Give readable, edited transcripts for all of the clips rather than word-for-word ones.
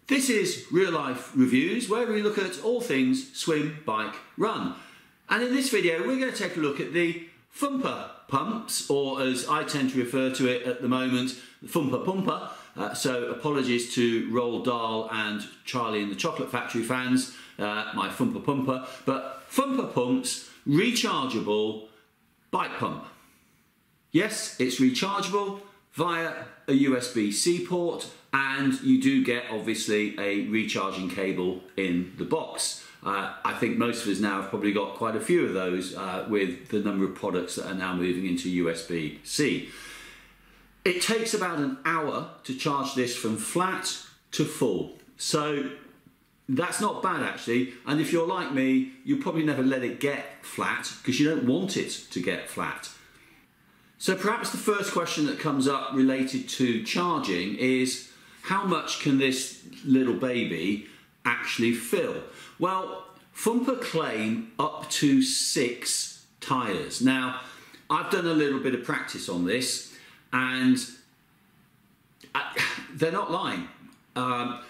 This is Real Life Reviews, where we look at all things swim, bike, run. And in this video we're going to take a look at the Fumpa Pumps, or as I tend to refer to it at the moment, the Fumpa Pumper. So apologies to Roald Dahl and Charlie and the Chocolate Factory fans, my Fumpa Pumper. But Fumpa Pump's rechargeable bike pump. Yes, it's rechargeable via a USB-C port, and you do get obviously a recharging cable in the box. I think most of us now have probably got quite a few of those with the number of products that are now moving into USB-C. It takes about an hour to charge this from flat to full, so that's not bad actually. And if you're like me, you'll probably never let it get flat because you don't want it to get flat. So perhaps the first question that comes up related to charging is, how much can this little baby actually fill? Well, Fumpa claim up to 6 tyres. Now, I've done a little bit of practice on this, and they're not lying. And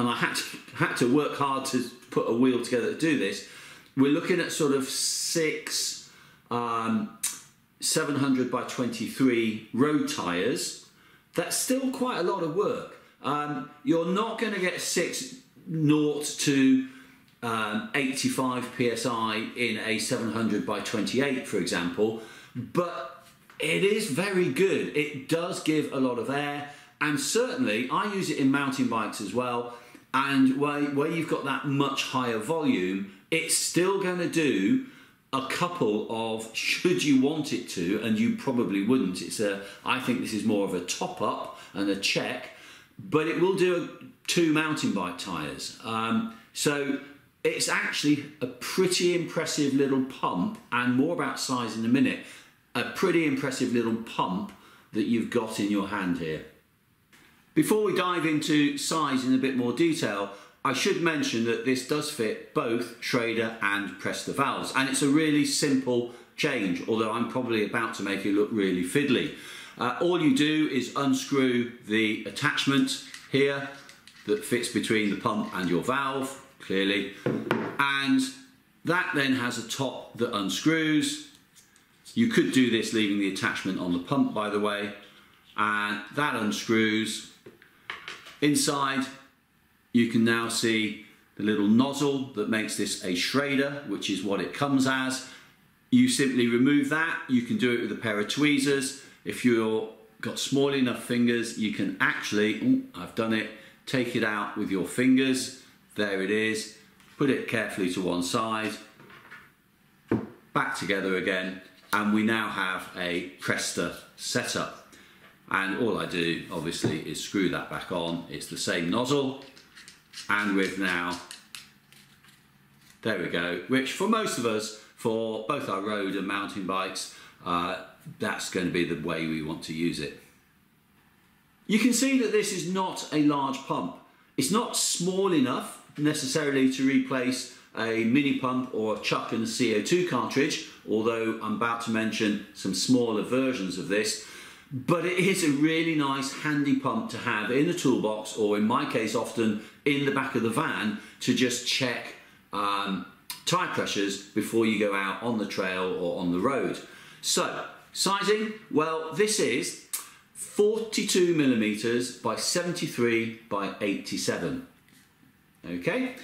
I had to work hard to put a wheel together to do this. We're looking at sort of 6 700 by 23 road tyres. That's still quite a lot of work. You're not going to get 6 0 to 85 psi in a 700 by 28, for example, but it is very good. It does give a lot of air, and certainly I use it in mountain bikes as well, and where you've got that much higher volume, it's still going to do a couple of, should you want it to, and you probably wouldn't. I think this is more of a top up and a check, but it will do 2 mountain bike tyres. So it's actually a pretty impressive little pump, and more about size in a minute. A pretty impressive little pump that you've got in your hand here. Before we dive into size in a bit more detail, I should mention that this does fit both Schrader and Presta valves, and it's a really simple change, although I'm probably about to make it look really fiddly. All you do is unscrew the attachment here that fits between the pump and your valve, clearly, and that then has a top that unscrews. You could do this leaving the attachment on the pump, by the way, and that unscrews. Inside you can now see the little nozzle that makes this a Schrader, which is what it comes as. You simply remove that. You can do it with a pair of tweezers. If you've got small enough fingers, you can actually, I've done it, take it out with your fingers. There it is. Put it carefully to one side, back together again, and we now have a Presta setup. And all I do, obviously, is screw that back on. It's the same nozzle. And with now, there we go, which for most of us, for both our road and mountain bikes, that's going to be the way we want to use it. You can see that this is not a large pump. It's not small enough necessarily to replace a mini pump or a chuck and CO2 cartridge, although I'm about to mention some smaller versions of this. But it is a really nice handy pump to have in a toolbox, or in my case often in the back of the van, to just check tyre pressures before you go out on the trail or on the road. So sizing, well, this is 42 millimeters by 73 by 87. Okay.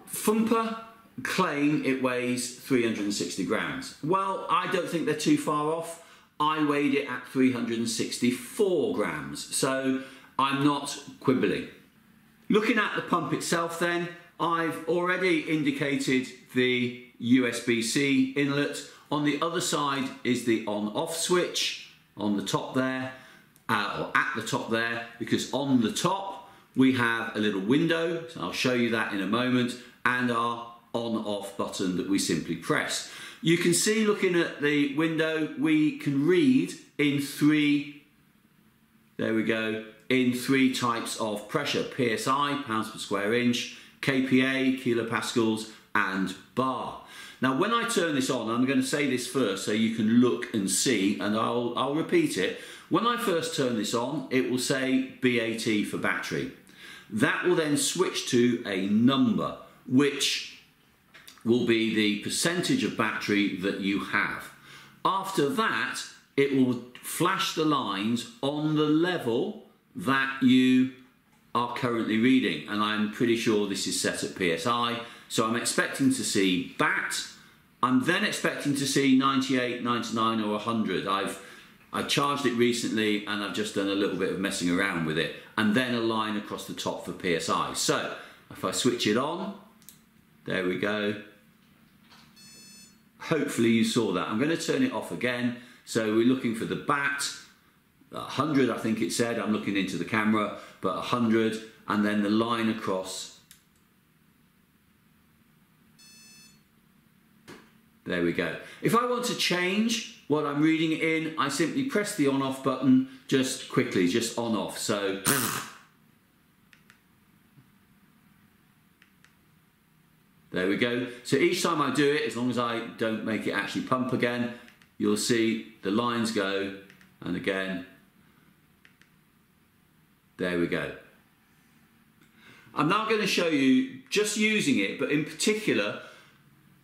Fumpa claim it weighs 360 grams. Well, I don't think they're too far off. I weighed it at 364 grams, so I'm not quibbling. Looking at the pump itself then, I've already indicated the USB-C inlet. On the other side is the on-off switch on the top there, or at the top there, because on the top we have a little window, so I'll show you that in a moment, and our on-off button that we simply press. You can see, looking at the window, we can read in 3, there we go, in 3 types of pressure: PSI, pounds per square inch, kPa, kilopascals, and bar. Now when I turn this on, I'm going to say this first so you can look and see, and I'll repeat it. When I first turn this on, it will say BAT for battery. That will then switch to a number, which will be the percentage of battery that you have. After that, it will flash the lines on the level that you are currently reading, and I'm pretty sure this is set at PSI, so I'm expecting to see BAT. I'm then expecting to see 98, 99 or 100. I charged it recently and I've just done a little bit of messing around with it, and then a line across the top for PSI. So if I switch it on, there we go. Hopefully you saw that. I'm going to turn it off again. So we're looking for the BAT, 100 I think it said, I'm looking into the camera, but 100, and then the line across. There we go. If I want to change what I'm reading it in, I simply press the on-off button just quickly, just on-off. So there we go. So each time I do it, as long as I don't make it actually pump again, you'll see the lines go, and again, there we go. I'm now going to show you just using it, but in particular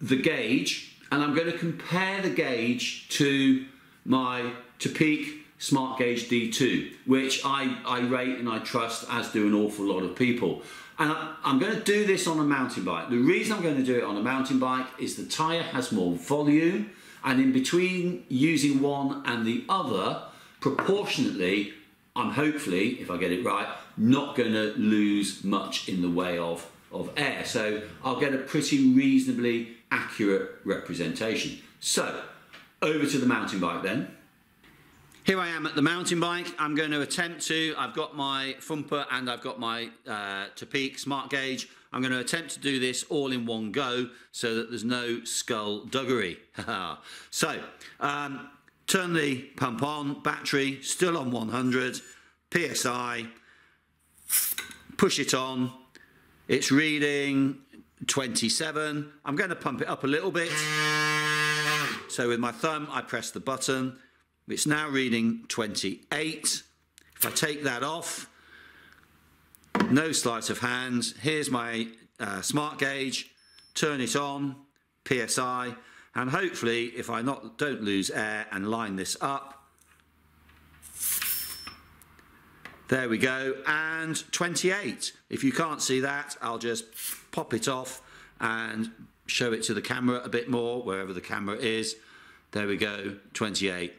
the gauge, and I'm going to compare the gauge to my Topeak Smart Gauge D2, which I rate and I trust, as do an awful lot of people. And I'm going to do this on a mountain bike. The reason I'm going to do it on a mountain bike is the tyre has more volume, and in between using one and the other, proportionately, I'm hopefully, if I get it right, not going to lose much in the way of air. So I'll get a pretty reasonably accurate representation. So over to the mountain bike then. Here I am at the mountain bike. I'm going to attempt to, I've got my Fumpa and I've got my Topeak Smart Gauge. I'm going to attempt to do this all in one go so that there's no skullduggery. So, turn the pump on, battery still on 100, PSI, push it on, it's reading 27. I'm going to pump it up a little bit. So with my thumb, I press the button. It's now reading 28. If I take that off, no sleight of hand. Here's my smart gauge. Turn it on, PSI, and hopefully, if I don't lose air and line this up, there we go, and 28. If you can't see that, I'll just pop it off and show it to the camera a bit more, wherever the camera is. There we go, 28.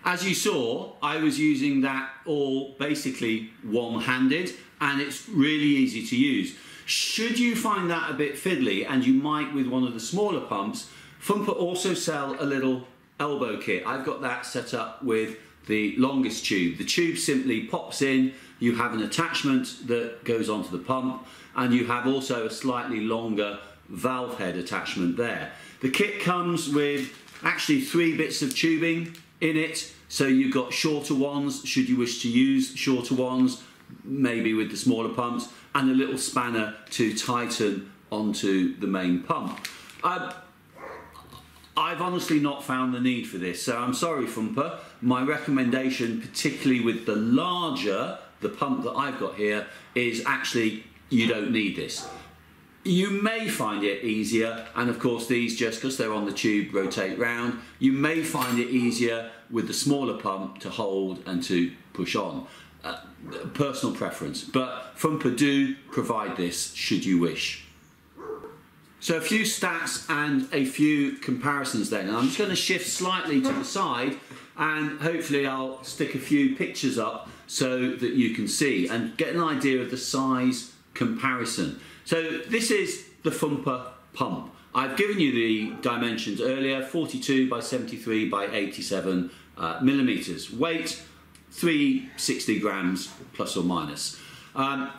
As you saw, I was using that all basically one-handed, and it's really easy to use. Should you find that a bit fiddly, and you might with one of the smaller pumps, Fumpa also sell a little elbow kit. I've got that set up with the longest tube. The tube simply pops in, you have an attachment that goes onto the pump, and you have also a slightly longer valve head attachment there. The kit comes with actually 3 bits of tubing in it, so you've got shorter ones should you wish to use shorter ones, maybe with the smaller pumps, and a little spanner to tighten onto the main pump. I've honestly not found the need for this, so I'm sorry Fumpa. My recommendation, particularly with the larger, the pump that I've got here, is actually you don't need this. You may find it easier, and of course these, just because they're on the tube, rotate round. You may find it easier with the smaller pump to hold and to push on. Personal preference, but Fumpa do provide this should you wish. So a few stats and a few comparisons then, and I'm just going to shift slightly to the side, and hopefully I'll stick a few pictures up so that you can see and get an idea of the size comparison. So this is the Fumpa Pump. I've given you the dimensions earlier, 42 by 73 by 87 millimeters. Weight, 360 grams plus or minus. And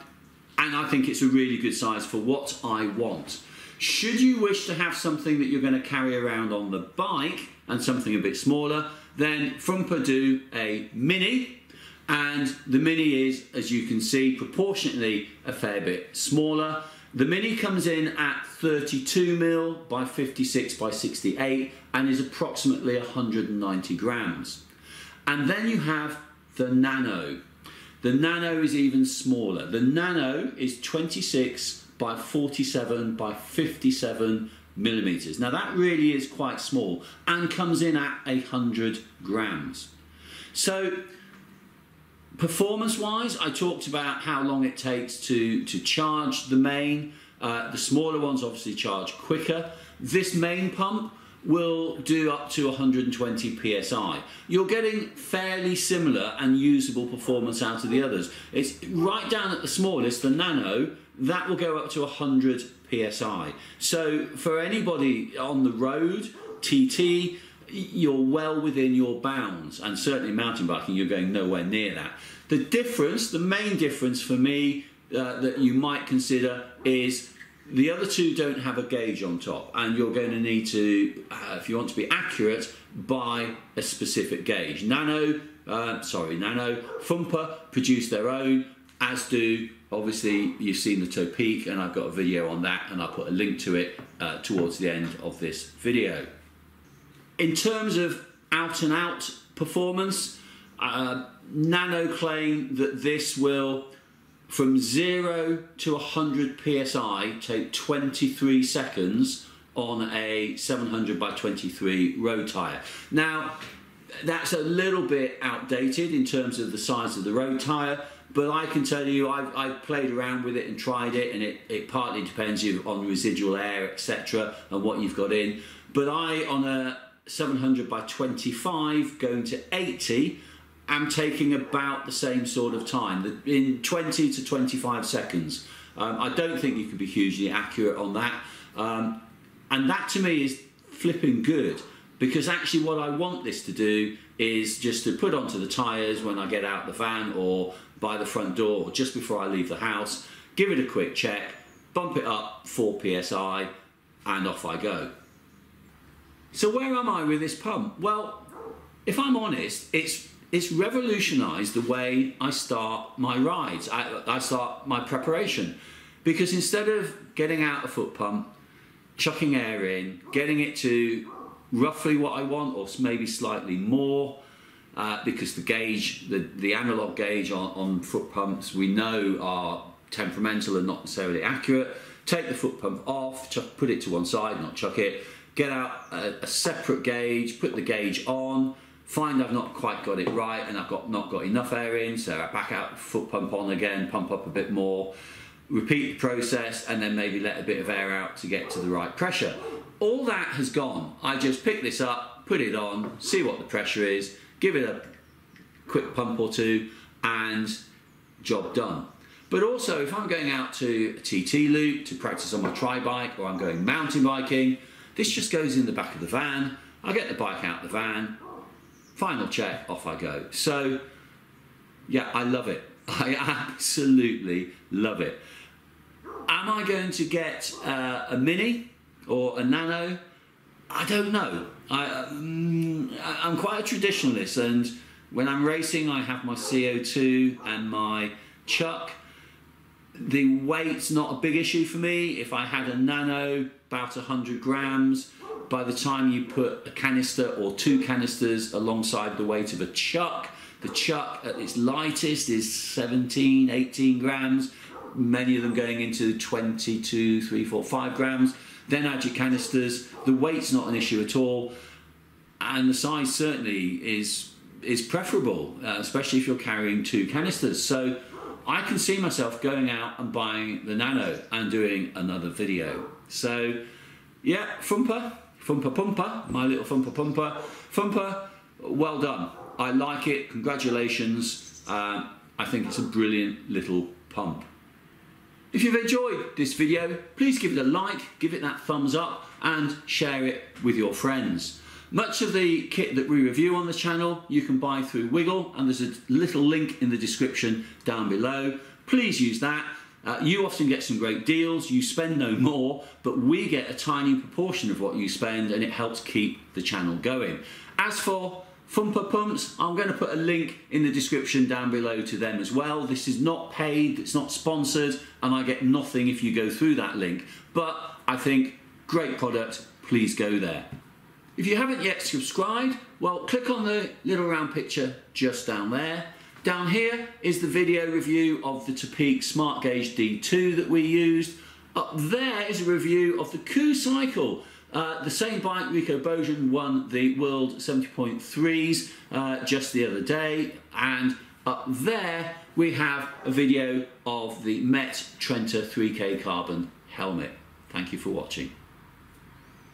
I think it's a really good size for what I want. Should you wish to have something that you're going to carry around on the bike and something a bit smaller, then Fumpa do a mini, and the mini is, as you can see, proportionately a fair bit smaller. The Mini comes in at 32mm by 56 by 68 and is approximately 190 grams. And then you have the Nano. The Nano is even smaller. The Nano is 26 by 47 by 57 millimeters. Now that really is quite small and comes in at 100 grams. So performance-wise, I talked about how long it takes to charge the main. The smaller ones obviously charge quicker. This main pump will do up to 120 psi. You're getting fairly similar and usable performance out of the others. It's right down at the smallest, the Nano, that will go up to 100 psi. So for anybody on the road, TT, you're well within your bounds, and certainly mountain biking you're going nowhere near that. The difference, the main difference for me that you might consider is the other two don't have a gauge on top, and you're going to need to, if you want to be accurate, buy a specific gauge. Nano, Fumpa produce their own, as do, obviously, you've seen the Topeak, and I've got a video on that, and I'll put a link to it towards the end of this video. In terms of out-and-out performance, Nano claim that this will, from 0 to 100 psi, take 23 seconds on a 700 by 23 road tyre. Now, that's a little bit outdated in terms of the size of the road tyre, but I can tell you I've played around with it and tried it, and it partly depends on residual air, etc., and what you've got in. But on a 700 by 25 going to 80, I'm taking about the same sort of time, in 20 to 25 seconds. I don't think you can be hugely accurate on that. And that to me is flipping good, because actually what I want this to do is just to put onto the tyres when I get out the van or by the front door or just before I leave the house, give it a quick check, bump it up 4 psi, and off I go. So where am I with this pump? Well, if I'm honest, it's revolutionised the way I start my rides. I start my preparation, because instead of getting out a foot pump, chucking air in, getting it to roughly what I want or maybe slightly more, because the gauge, the analog gauge on foot pumps we know are temperamental and not necessarily accurate. Take the foot pump off, put it to one side, not chuck it, get out a separate gauge, put the gauge on, find I've not quite got it right and I've not got enough air in, so I back out, foot pump on again, pump up a bit more, repeat the process, and then maybe let a bit of air out to get to the right pressure. All that has gone. I just pick this up, put it on, see what the pressure is, give it a quick pump or two, and job done. But also, if I'm going out to a TT loop to practice on my tri-bike, or I'm going mountain biking, this just goes in the back of the van. I get the bike out of the van, final check, off I go. So, yeah, I love it. I absolutely love it. Am I going to get a Mini or a Nano? I don't know. I'm quite a traditionalist, and when I'm racing I have my CO2 and my chuck. The weight's not a big issue for me. If I had a Nano, about 100 grams, by the time you put a canister or 2 canisters alongside the weight of a chuck, the chuck at its lightest is 17, 18 grams, many of them going into 22, 3, 4, 5 grams. Then add your canisters. The weight's not an issue at all, and the size certainly is preferable, especially if you're carrying 2 canisters. So I can see myself going out and buying the Nano and doing another video. So yeah, Fumpa Pumpa, my little Fumpa Pumpa. Fumpa, well done. I like it, congratulations. I think it's a brilliant little pump. If you've enjoyed this video, please give it a like, give it that thumbs up, and share it with your friends. Much of the kit that we review on the channel you can buy through Wiggle, and there's a little link in the description down below. Please use that. You often get some great deals, you spend no more, but we get a tiny proportion of what you spend, and it helps keep the channel going. As for Fumpa Pumps, I'm going to put a link in the description down below to them as well. This is not paid, it's not sponsored, and I get nothing if you go through that link. But I think, great product, please go there. If you haven't yet subscribed, well, click on the little round picture just down there. Down here is the video review of the Topeak Smart Gauge D2 that we used. Up there is a review of the Coup Cycle. The same bike, Rico Bojan, won the World 70.3s just the other day, and up there we have a video of the Met Trenta 3K Carbon helmet. Thank you for watching.